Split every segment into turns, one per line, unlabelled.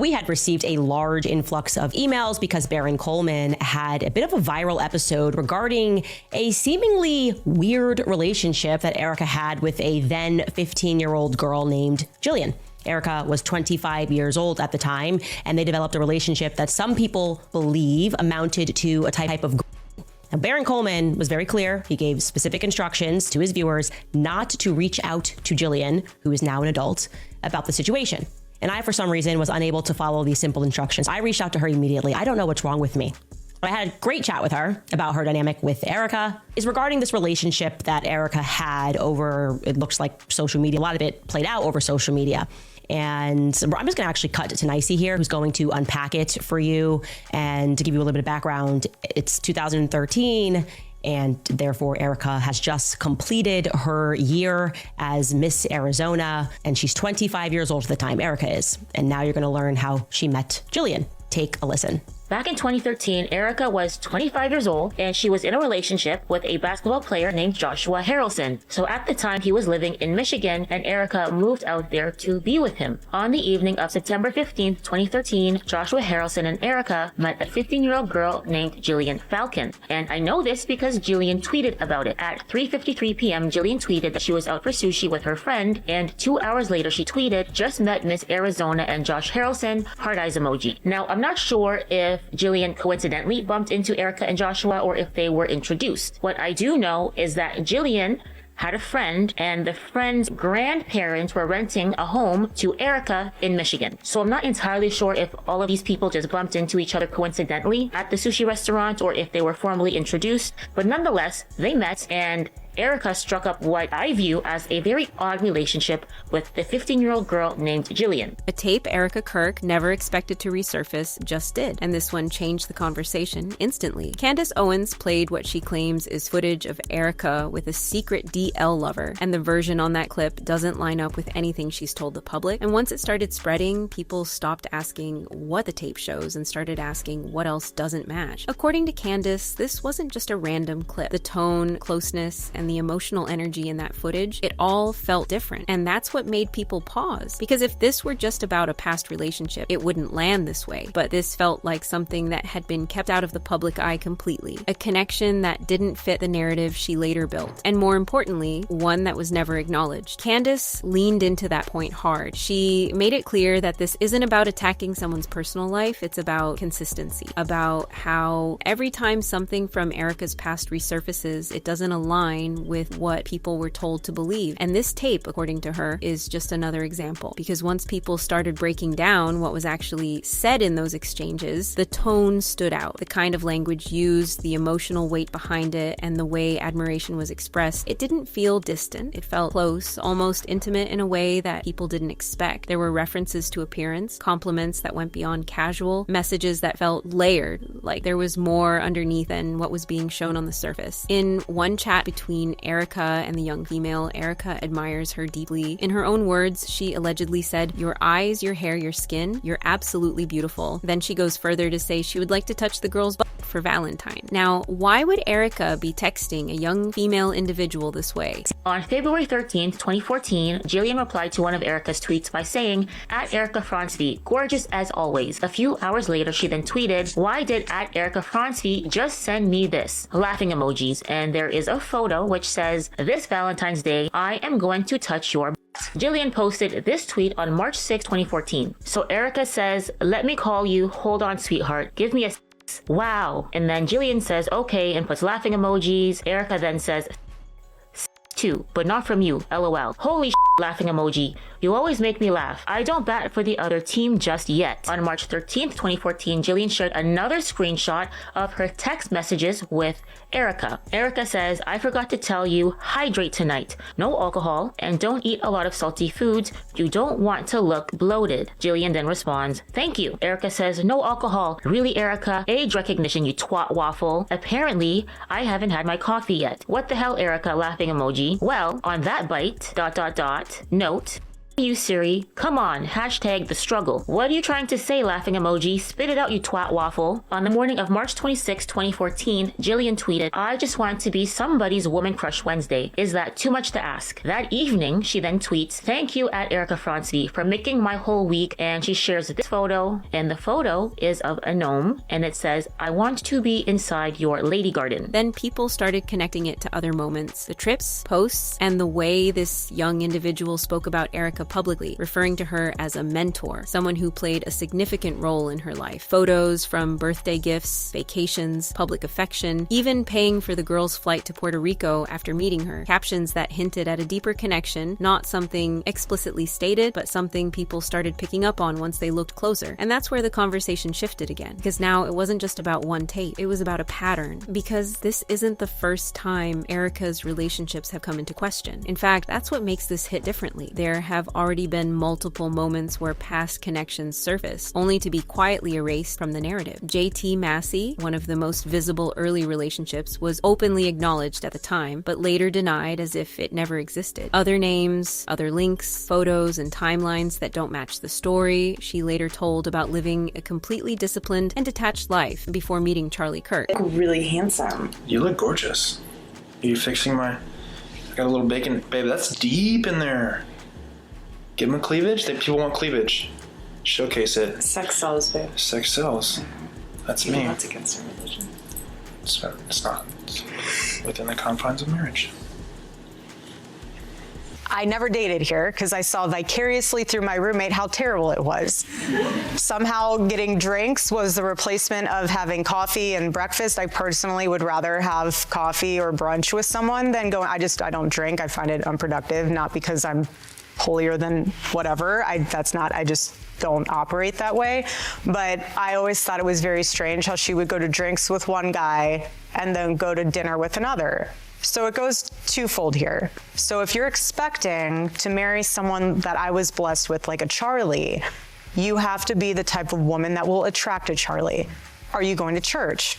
we had received a large influx of emails because Baron Coleman had a bit of a viral episode regarding a seemingly weird relationship that Erika had with a then 15-year-old girl named Jillian. Erika was 25 years old at the time, and they developed a relationship that some people believe amounted to a type of. Now, Baron Coleman was very clear. He gave specific instructions to his viewers not to reach out to Jillian, who is now an adult, about the situation. And I, for some reason, was unable to follow these simple instructions. I reached out to her immediately. I don't know what's wrong with me. I had a great chat with her about her dynamic with Erika. Is regarding this relationship that Erika had over, it looks like social media. A lot of it played out over social media. And I'm just going to actually cut to Nicey here, who's going to unpack it for you. And to give you a little bit of background, it's 2013. And therefore, Erika has just completed her year as Miss Arizona, and she's 25 years old at the time, Erika is. And now you're going to learn how she met Jillian. Take a listen.
Back in 2013, Erika was 25 years old, and she was in a relationship with a basketball player named Joshua Harrelson. So at the time, he was living in Michigan, and Erika moved out there to be with him. On the evening of September 15th, 2013, Joshua Harrelson and Erika met a 15-year-old girl named Jillian Falcon. And I know this because Jillian tweeted about it. At 3:53 p.m., Jillian tweeted that she was out for sushi with her friend, and 2 hours later, she tweeted, "Just met Miss Arizona and Josh Harrelson, heart eyes emoji." Now, I'm not sure if Jillian coincidentally bumped into Erika and Joshua or if they were introduced. What I do know is that Jillian had a friend, and the friend's grandparents were renting a home to Erika in Michigan. So I'm not entirely sure if all of these people just bumped into each other coincidentally at the sushi restaurant or if they were formally introduced, but nonetheless, they met, and Erika struck up what I view as a very odd relationship with the 15-year-old girl named Jillian.
A tape Erika Kirk never expected to resurface just did, and this one changed the conversation instantly. Candace Owens played what she claims is footage of Erika with a secret DL lover, and the version on that clip doesn't line up with anything she's told the public. And once it started spreading, people stopped asking what the tape shows and started asking what else doesn't match. According to Candace, this wasn't just a random clip. The tone, closeness, and the emotional energy in that footage, it all felt different. And that's what made people pause. Because if this were just about a past relationship, it wouldn't land this way. But this felt like something that had been kept out of the public eye completely. A connection that didn't fit the narrative she later built. And more importantly, one that was never acknowledged. Candace leaned into that point hard. She made it clear that this isn't about attacking someone's personal life, it's about consistency. About how every time something from Erika's past resurfaces, it doesn't align with what people were told to believe. And this tape, according to her, is just another example. Because once people started breaking down what was actually said in those exchanges, the tone stood out. The kind of language used, the emotional weight behind it, and the way admiration was expressed, it didn't feel distant. It felt close, almost intimate in a way that people didn't expect. There were references to appearance, compliments that went beyond casual, messages that felt layered, like there was more underneath than what was being shown on the surface. In one chat between Erika and the young female, Erika admires her deeply. In her own words, she allegedly said, "Your eyes, your hair, your skin, you're absolutely beautiful." Then she goes further to say she would like to touch the girl's butt for Valentine. Now, why would Erika be texting a young female individual this way?
On February 13th, 2014, Jillian replied to one of Erika's tweets by saying, "@Erika Francevy, gorgeous as always." A few hours later, she then tweeted, "Why did @Erika Francevy just send me this?" Laughing emojis, and there is a photo which says, "This Valentine's Day, I am going to touch your butt." Jillian posted this tweet on March 6, 2014. So Erika says, "Let me call you, hold on sweetheart, give me a wow." And then Jillian says, "Okay," and puts laughing emojis. Erika then says, "Too, but not from you, LOL. Holy laughing emoji. You always make me laugh. I don't bat for the other team just yet." On March 13th, 2014, Jillian shared another screenshot of her text messages with Erika. Erika says, "I forgot to tell you, hydrate tonight. No alcohol, and don't eat a lot of salty foods. You don't want to look bloated." Jillian then responds, "Thank you." Erika says, "No alcohol. Really, Erika? Age recognition, you twat waffle. Apparently, I haven't had my coffee yet. What the hell, Erika?" Laughing emoji. Well, on that bite, ... note, You, Siri. Come on. Hashtag the struggle. What are you trying to say, laughing emoji? Spit it out, you twat waffle. On the morning of March 26, 2014, Jillian tweeted, I just want to be somebody's woman crush Wednesday. Is that too much to ask? That evening, she then tweets, thank you at Erika Fronsby for making my whole week. And she shares this photo. And the photo is of a gnome. And it says, I want to be inside your lady garden.
Then people started connecting it to other moments. The trips, posts, and the way this young individual spoke about Erika publicly, referring to her as a mentor, someone who played a significant role in her life. Photos from birthday gifts, vacations, public affection, even paying for the girl's flight to Puerto Rico after meeting her. Captions that hinted at a deeper connection, not something explicitly stated, but something people started picking up on once they looked closer. And that's where the conversation shifted again, because now it wasn't just about one tape, it was about a pattern. Because this isn't the first time Erika's relationships have come into question. In fact, that's what makes this hit differently. There have already been multiple moments where past connections surfaced, only to be quietly erased from the narrative. JT Massey, one of the most visible early relationships, was openly acknowledged at the time, but later denied as if it never existed. Other names, other links, photos, and timelines that don't match the story she later told about living a completely disciplined and detached life before meeting Charlie Kirk.
Really handsome.
You look gorgeous. Are you fixing my... I got a little bacon. Babe, that's deep in there. Give them cleavage? People want cleavage. Showcase it.
Sex sells, babe.
Sex sells. That's me.
That's against our religion.
It's not. It's within the confines of marriage.
I never dated here because I saw vicariously through my roommate how terrible it was. Somehow getting drinks was the replacement of having coffee and breakfast. I personally would rather have coffee or brunch with someone than go. I don't drink. I find it unproductive, not because I'm holier than whatever. I just don't operate that way. But I always thought it was very strange how she would go to drinks with one guy and then go to dinner with another. So it goes twofold here. So if you're expecting to marry someone that I was blessed with, like a Charlie, you have to be the type of woman that will attract a Charlie. Are you going to church?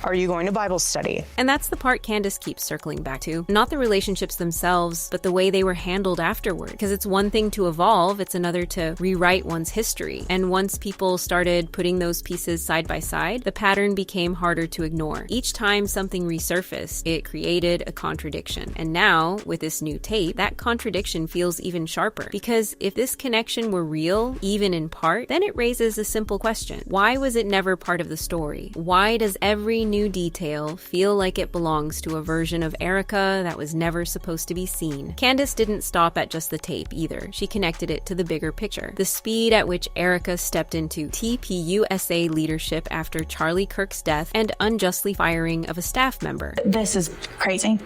Are you going to Bible study?
And that's the part Candace keeps circling back to. Not the relationships themselves, but the way they were handled afterward. Because it's one thing to evolve, it's another to rewrite one's history. And once people started putting those pieces side by side, the pattern became harder to ignore. Each time something resurfaced, it created a contradiction. And now, with this new tape, that contradiction feels even sharper. Because if this connection were real, even in part, then it raises a simple question. Why was it never part of the story? Why does every new detail feel like it belongs to a version of Erika that was never supposed to be seen? Candace didn't stop at just the tape either. She connected it to the bigger picture. The speed at which Erika stepped into TPUSA leadership after Charlie Kirk's death and unjustly firing of a staff member.
This is crazy.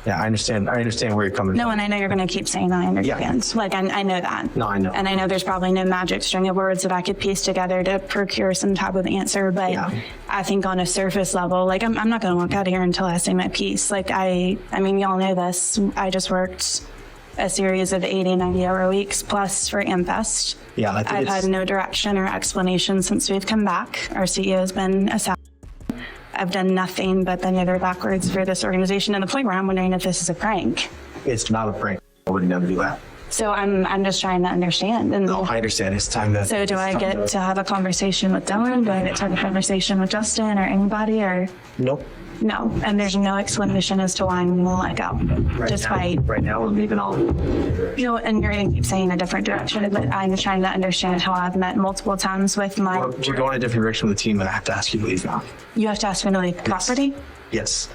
Yeah, I understand where you're coming from.
No, and I know you're going to keep saying that. I understand. Yeah. Like, I know that.
No, I know.
And I know there's probably no magic string of words that I could piece together to procure some type of answer. But yeah. I think on a surface level, like, I'm not going to walk out of here until I say my piece. Like, I mean, y'all know this. I just worked a series of 80, 90-hour weeks plus for AmFest.
Yeah,
I've had no direction or explanation since we've come back. Our CEO has been assassinated. I've done nothing but bend over backwards for this organization to the point where I'm wondering if this is a prank.
It's not a prank. I would never do that.
So I'm just trying to understand. And
no, I understand. It's time to...
So do I get to have a conversation with Dylan? Do I get to have a conversation with Justin or anybody? Or
Nope.
No. And there's no explanation as to why I'm going to let go.
Right now, we're leaving all...
You know, and you're going to keep saying a different direction, but I'm trying to understand how I've met multiple times with my...
Well, you're going a different direction with the team, and I have to ask you to leave now.
You have to ask me to leave property?
Yes.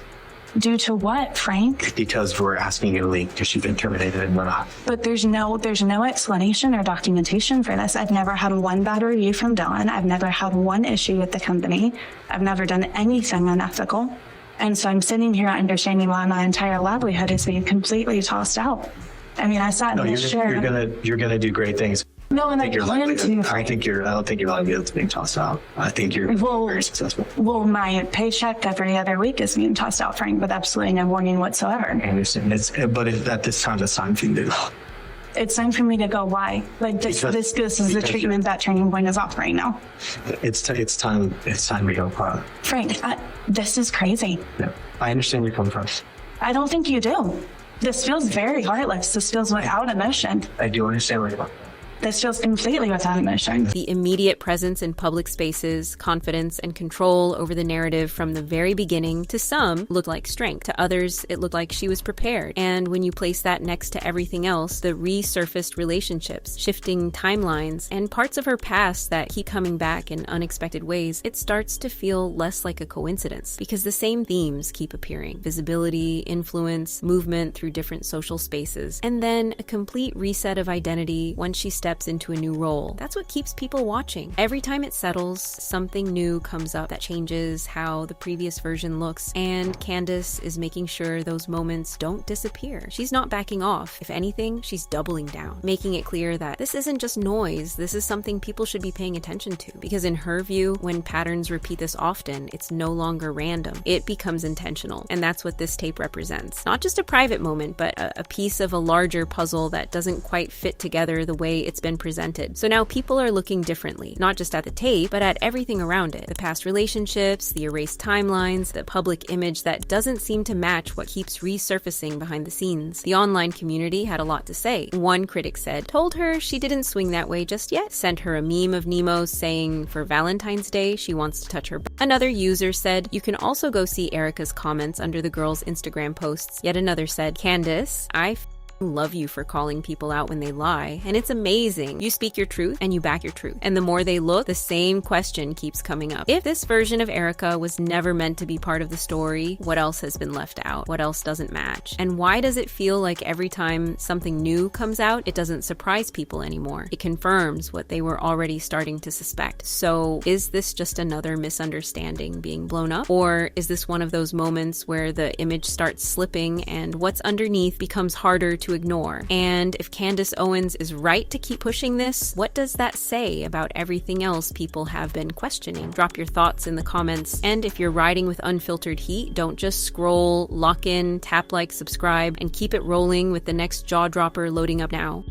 Due to what, Frank?
Because we're asking you to leave because you've been terminated and we're not.
But there's no explanation or documentation for this. I've never had one bad review from Dylan. I've never had one issue with the company. I've never done anything unethical. And so I'm sitting here understanding why my entire livelihood is being completely tossed out. I mean, I sat in this chair.
You're gonna do great things.
No, and I plan to.
I don't think your livelihood's being tossed out. I think you're very successful.
Well, my paycheck every other week is being tossed out, Frank, with absolutely no warning whatsoever.
I understand. But at this time, it's time for you to go.
It's time for me to go. Why? Like this is the treatment that Turning Point is offering now.
It's time to go.
Frank, this is crazy.
Yeah, I understand where you're coming from.
I don't think you do. This feels very heartless. This feels without emotion.
I do understand where you're going.
This feels completely without emotion.
The immediate presence in public spaces, confidence, and control over the narrative from the very beginning, to some, looked like strength. To others, it looked like she was prepared. And when you place that next to everything else, the resurfaced relationships, shifting timelines, and parts of her past that keep coming back in unexpected ways, it starts to feel less like a coincidence. Because the same themes keep appearing. Visibility, influence, movement through different social spaces. And then a complete reset of identity once she steps into a new role. That's what keeps people watching. Every time it settles, something new comes up that changes how the previous version looks, and Candace is making sure those moments don't disappear. She's not backing off. If anything, she's doubling down, making it clear that this isn't just noise, this is something people should be paying attention to. Because in her view, when patterns repeat this often, it's no longer random. It becomes intentional. And that's what this tape represents. Not just a private moment, but a piece of a larger puzzle that doesn't quite fit together the way it's been presented. So now people are looking differently, not just at the tape, but at everything around it. The past relationships, the erased timelines, the public image that doesn't seem to match what keeps resurfacing behind the scenes. The online community had a lot to say. One critic said, told her she didn't swing that way just yet, sent her a meme of Nemo saying for Valentine's Day she wants to touch her butt. Another user said, you can also go see Erika's comments under the girl's Instagram posts. Yet another said, Candace, I love you for calling people out when they lie, and it's amazing. You speak your truth and you back your truth. And the more they look, the same question keeps coming up. If this version of Erika was never meant to be part of the story, what else has been left out? What else doesn't match? And why does it feel like every time something new comes out, it doesn't surprise people anymore? It confirms what they were already starting to suspect. So is this just another misunderstanding being blown up? Or is this one of those moments where the image starts slipping and what's underneath becomes harder to ignore? And if Candace Owens is right to keep pushing this, what does that say about everything else people have been questioning? Drop your thoughts in the comments. And if you're riding with unfiltered heat, don't just scroll, lock in, tap like, subscribe, and keep it rolling with the next jaw dropper loading up now.